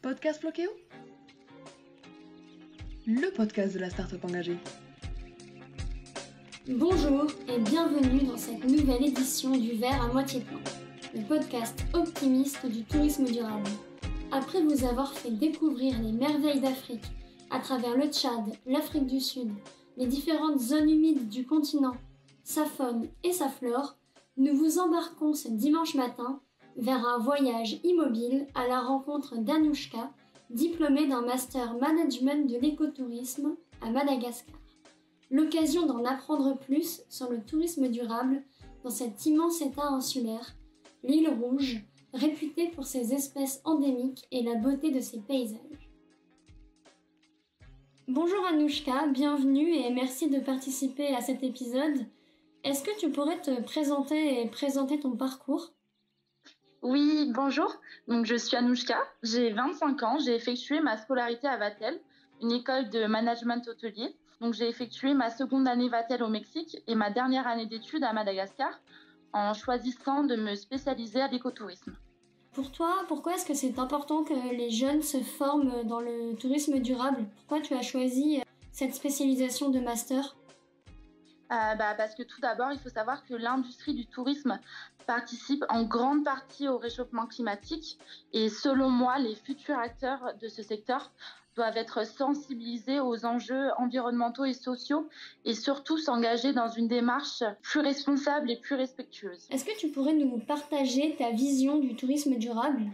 Podcast Floqueo, le podcast de la start-up engagée. Bonjour et bienvenue dans cette nouvelle édition du Verre à moitié plein, le podcast optimiste du tourisme durable. Après vous avoir fait découvrir les merveilles d'Afrique à travers le Tchad, l'Afrique du Sud, les différentes zones humides du continent, sa faune et sa flore, nous vous embarquons ce dimanche matin vers un voyage immobile à la rencontre d'Anouchka, diplômée d'un master management de l'écotourisme à Madagascar. L'occasion d'en apprendre plus sur le tourisme durable dans cet immense état insulaire, l'île Rouge, réputée pour ses espèces endémiques et la beauté de ses paysages. Bonjour Anouchka, bienvenue et merci de participer à cet épisode. Est-ce que tu pourrais te présenter et présenter ton parcours ? Oui, bonjour. Donc, je suis Anouchka, j'ai 25 ans, j'ai effectué ma scolarité à Vatel, une école de management hôtelier. Donc, j'ai effectué ma seconde année Vatel au Mexique et ma dernière année d'études à Madagascar en choisissant de me spécialiser à l'écotourisme. Pour toi, pourquoi est-ce que c'est important que les jeunes se forment dans le tourisme durable ? Pourquoi tu as choisi cette spécialisation de master ? Parce que tout d'abord, il faut savoir que l'industrie du tourisme participe en grande partie au réchauffement climatique et selon moi, les futurs acteurs de ce secteur doivent être sensibilisés aux enjeux environnementaux et sociaux et surtout s'engager dans une démarche plus responsable et plus respectueuse. Est-ce que tu pourrais nous partager ta vision du tourisme durable ?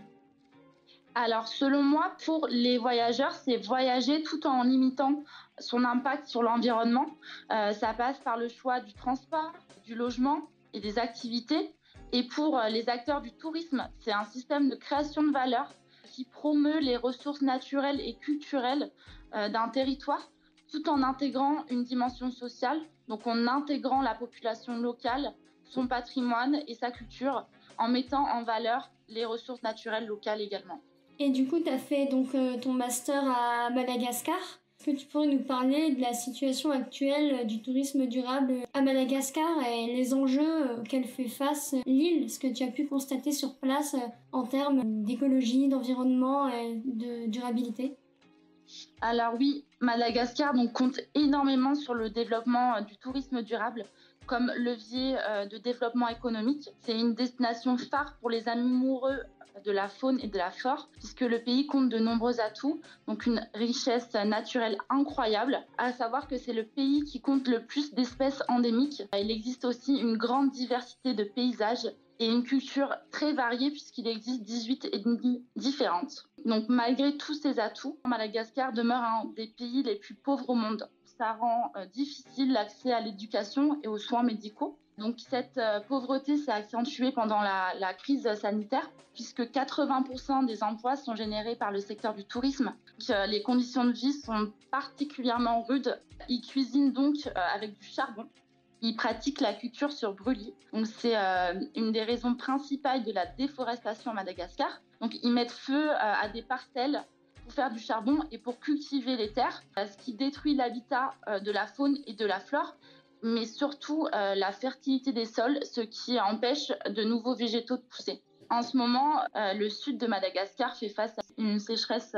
Alors, selon moi, pour les voyageurs, c'est voyager tout en limitant son impact sur l'environnement. Ça passe par le choix du transport, du logement et des activités. Et pour les acteurs du tourisme, c'est un système de création de valeur qui promeut les ressources naturelles et culturelles d'un territoire tout en intégrant une dimension sociale, donc en intégrant la population locale, son patrimoine et sa culture, en mettant en valeur les ressources naturelles locales également. Et du coup, tu as fait donc ton master à Madagascar. Est-ce que tu pourrais nous parler de la situation actuelle du tourisme durable à Madagascar et les enjeux auxquels fait face l'île, ce que tu as pu constater sur place en termes d'écologie, d'environnement et de durabilité ? Alors oui, Madagascar compte énormément sur le développement du tourisme durable comme levier de développement économique. C'est une destination phare pour les amoureux de la faune et de la flore, puisque le pays compte de nombreux atouts, donc une richesse naturelle incroyable. À savoir que c'est le pays qui compte le plus d'espèces endémiques. Il existe aussi une grande diversité de paysages et une culture très variée puisqu'il existe 18 ethnies différentes. Donc malgré tous ces atouts, Madagascar demeure un des pays les plus pauvres au monde. Ça rend difficile l'accès à l'éducation et aux soins médicaux. Donc cette pauvreté s'est accentuée pendant la crise sanitaire puisque 80% des emplois sont générés par le secteur du tourisme. Les conditions de vie sont particulièrement rudes. Ils cuisinent donc avec du charbon. Ils pratiquent la culture sur brûlis. Donc c'est une des raisons principales de la déforestation à Madagascar. Donc ils mettent feu à des parcelles pour faire du charbon et pour cultiver les terres, ce qui détruit l'habitat de la faune et de la flore, mais surtout la fertilité des sols, ce qui empêche de nouveaux végétaux de pousser. En ce moment, le sud de Madagascar fait face à une sécheresse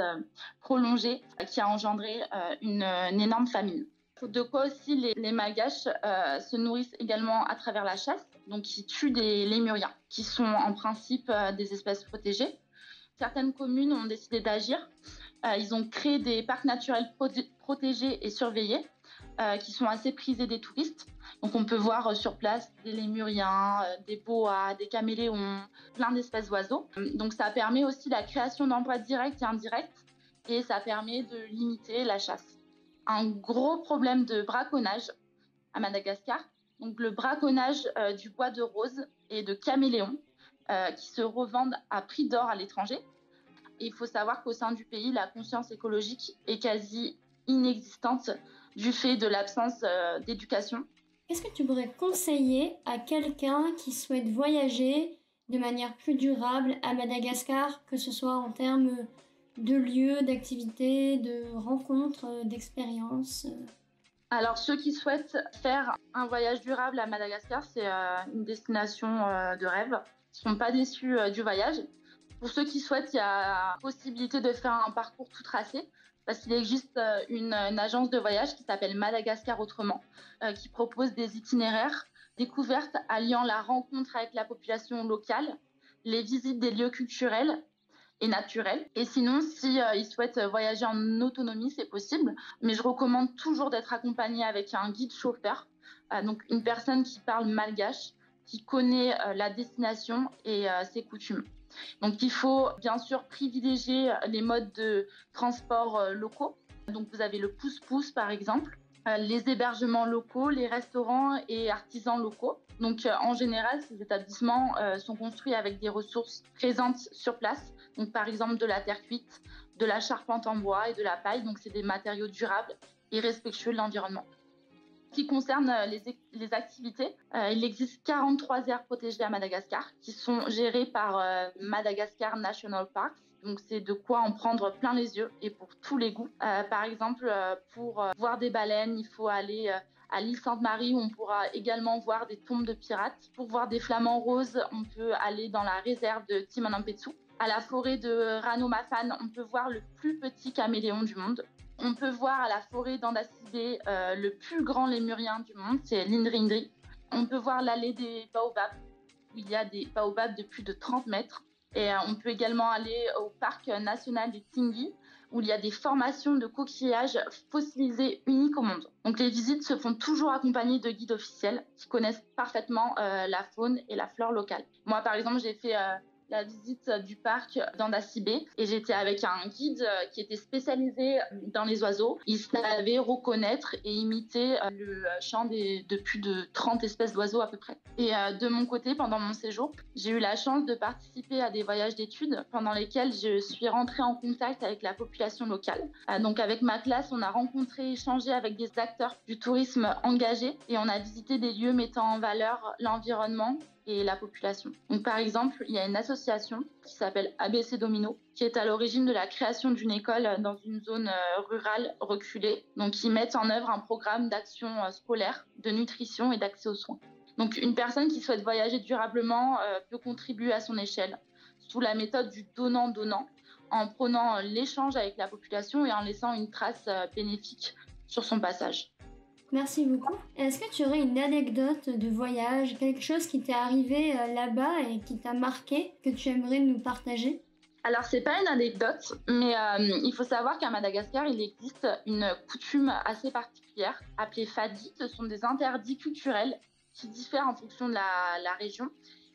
prolongée qui a engendré une énorme famine. De quoi aussi les Malgaches se nourrissent également à travers la chasse, donc ils tuent des lémuriens, qui sont en principe des espèces protégées. Certaines communes ont décidé d'agir. Ils ont créé des parcs naturels protégés et surveillés qui sont assez prisés des touristes. Donc on peut voir sur place des lémuriens, des boas, des caméléons, plein d'espèces d'oiseaux. Donc ça permet aussi la création d'emplois directs et indirects et ça permet de limiter la chasse. Un gros problème de braconnage à Madagascar. Donc le braconnage du bois de rose et de caméléon qui se revendent à prix d'or à l'étranger. Et il faut savoir qu'au sein du pays, la conscience écologique est quasi inexistante du fait de l'absence d'éducation. Qu'est-ce que tu pourrais conseiller à quelqu'un qui souhaite voyager de manière plus durable à Madagascar, que ce soit en termes de lieux, d'activités, de rencontres, d'expériences ? Alors, ceux qui souhaitent faire un voyage durable à Madagascar, c'est une destination de rêve. Ils ne sont pas déçus du voyage. Pour ceux qui souhaitent, il y a possibilité de faire un parcours tout tracé parce qu'il existe une agence de voyage qui s'appelle Madagascar Autrement, qui propose des itinéraires découvertes alliant la rencontre avec la population locale, les visites des lieux culturels et naturels. Et sinon, si ils souhaitent voyager en autonomie, c'est possible, mais je recommande toujours d'être accompagné avec un guide chauffeur, donc une personne qui parle malgache, qui connaît la destination et ses coutumes. Donc il faut bien sûr privilégier les modes de transport locaux. Donc vous avez le pousse-pousse par exemple, les hébergements locaux, les restaurants et artisans locaux. Donc en général, ces établissements sont construits avec des ressources présentes sur place. Donc par exemple de la terre cuite, de la charpente en bois et de la paille. Donc c'est des matériaux durables et respectueux de l'environnement. En ce qui concerne les activités, il existe 43 aires protégées à Madagascar qui sont gérées par Madagascar National Parks. Donc c'est de quoi en prendre plein les yeux et pour tous les goûts. Par exemple, pour voir des baleines, il faut aller à l'île Sainte-Marie où on pourra également voir des tombes de pirates. Pour voir des flamants roses, on peut aller dans la réserve de Timananpetsu. À la forêt de Ranomafan, on peut voir le plus petit caméléon du monde. On peut voir à la forêt d'Andasibe le plus grand lémurien du monde, c'est l'Indri-Indri. On peut voir l'allée des baobabs, où il y a des baobabs de plus de 30 mètres. Et on peut également aller au parc national du Tingui, où il y a des formations de coquillages fossilisés uniques au monde. Donc les visites se font toujours accompagnées de guides officiels qui connaissent parfaitement la faune et la flore locale. Moi, par exemple, j'ai fait la visite du parc d'Andasibe et j'étais avec un guide qui était spécialisé dans les oiseaux. Il savait reconnaître et imiter le chant de plus de 30 espèces d'oiseaux à peu près. Et de mon côté, pendant mon séjour, j'ai eu la chance de participer à des voyages d'études pendant lesquels je suis rentrée en contact avec la population locale. Donc avec ma classe, on a rencontré, échangé avec des acteurs du tourisme engagés et on a visité des lieux mettant en valeur l'environnement et la population. Donc, par exemple, il y a une association qui s'appelle ABC Domino, qui est à l'origine de la création d'une école dans une zone rurale reculée. Donc, ils mettent en œuvre un programme d'action scolaire, de nutrition et d'accès aux soins. Donc, une personne qui souhaite voyager durablement peut contribuer à son échelle sous la méthode du donnant-donnant, en prenant l'échange avec la population et en laissant une trace bénéfique sur son passage. Merci beaucoup. Est-ce que tu aurais une anecdote de voyage, quelque chose qui t'est arrivé là-bas et qui t'a marqué, que tu aimerais nous partager ? Alors, c'est pas une anecdote, mais il faut savoir qu'à Madagascar, il existe une coutume assez particulière appelée fadi. Ce sont des interdits culturels qui diffèrent en fonction de la région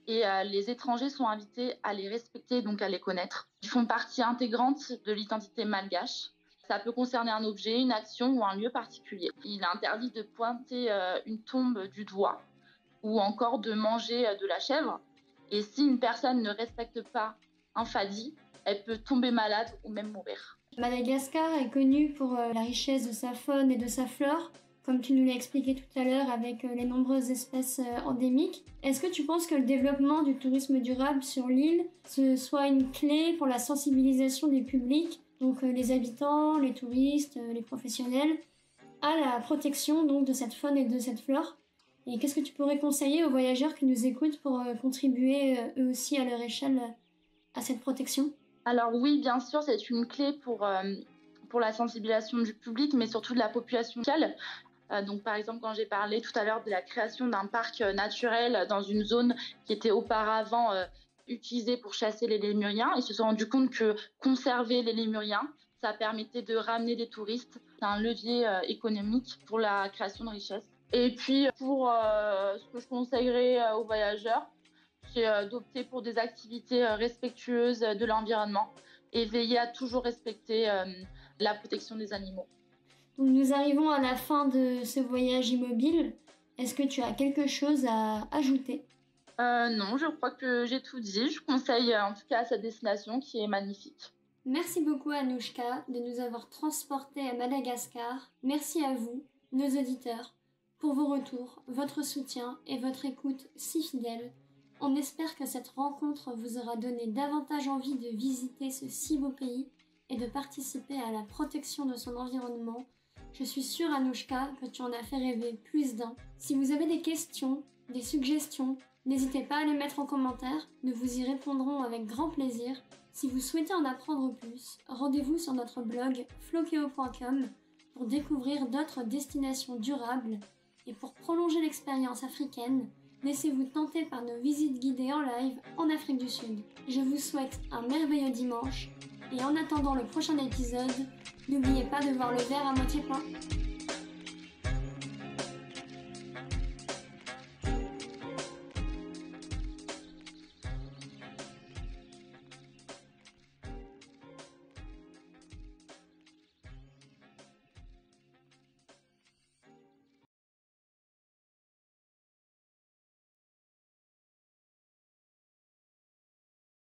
et les étrangers sont invités à les respecter, donc à les connaître. Ils font partie intégrante de l'identité malgache. Ça peut concerner un objet, une action ou un lieu particulier. Il est interdit de pointer une tombe du doigt ou encore de manger de la chèvre. Et si une personne ne respecte pas un fadi, elle peut tomber malade ou même mourir. Madagascar est connu pour la richesse de sa faune et de sa flore, comme tu nous l'as expliqué tout à l'heure avec les nombreuses espèces endémiques. Est-ce que tu penses que le développement du tourisme durable sur l'île ce soit une clé pour la sensibilisation du public, donc les habitants, les touristes, les professionnels, à la protection donc, de cette faune et de cette flore? Et qu'est-ce que tu pourrais conseiller aux voyageurs qui nous écoutent pour contribuer eux aussi à leur échelle à cette protection? Alors oui, bien sûr, c'est une clé pour la sensibilisation du public, mais surtout de la population locale. Donc par exemple, quand j'ai parlé tout à l'heure de la création d'un parc naturel dans une zone qui était auparavant utilisée pour chasser les lémuriens, ils se sont rendus compte que conserver les lémuriens, ça permettait de ramener des touristes. C'est un levier économique pour la création de richesses. Et puis pour ce que je conseillerais aux voyageurs, c'est d'opter pour des activités respectueuses de l'environnement et veiller à toujours respecter la protection des animaux. Donc nous arrivons à la fin de ce voyage immobile. Est-ce que tu as quelque chose à ajouter ? Non, je crois que j'ai tout dit. Je conseille en tout cas cette destination qui est magnifique. Merci beaucoup Anouchka de nous avoir transportés à Madagascar. Merci à vous, nos auditeurs, pour vos retours, votre soutien et votre écoute si fidèle. On espère que cette rencontre vous aura donné davantage envie de visiter ce si beau pays et de participer à la protection de son environnement. Je suis sûre, Anouchka, que tu en as fait rêver plus d'un. Si vous avez des questions, des suggestions, N'hésitez pas à les mettre en commentaire, nous vous y répondrons avec grand plaisir. Si vous souhaitez en apprendre plus, rendez-vous sur notre blog flokeo.com pour découvrir d'autres destinations durables et pour prolonger l'expérience africaine, laissez-vous tenter par nos visites guidées en live en Afrique du Sud. Je vous souhaite un merveilleux dimanche et en attendant le prochain épisode, n'oubliez pas de voir le verre à moitié plein.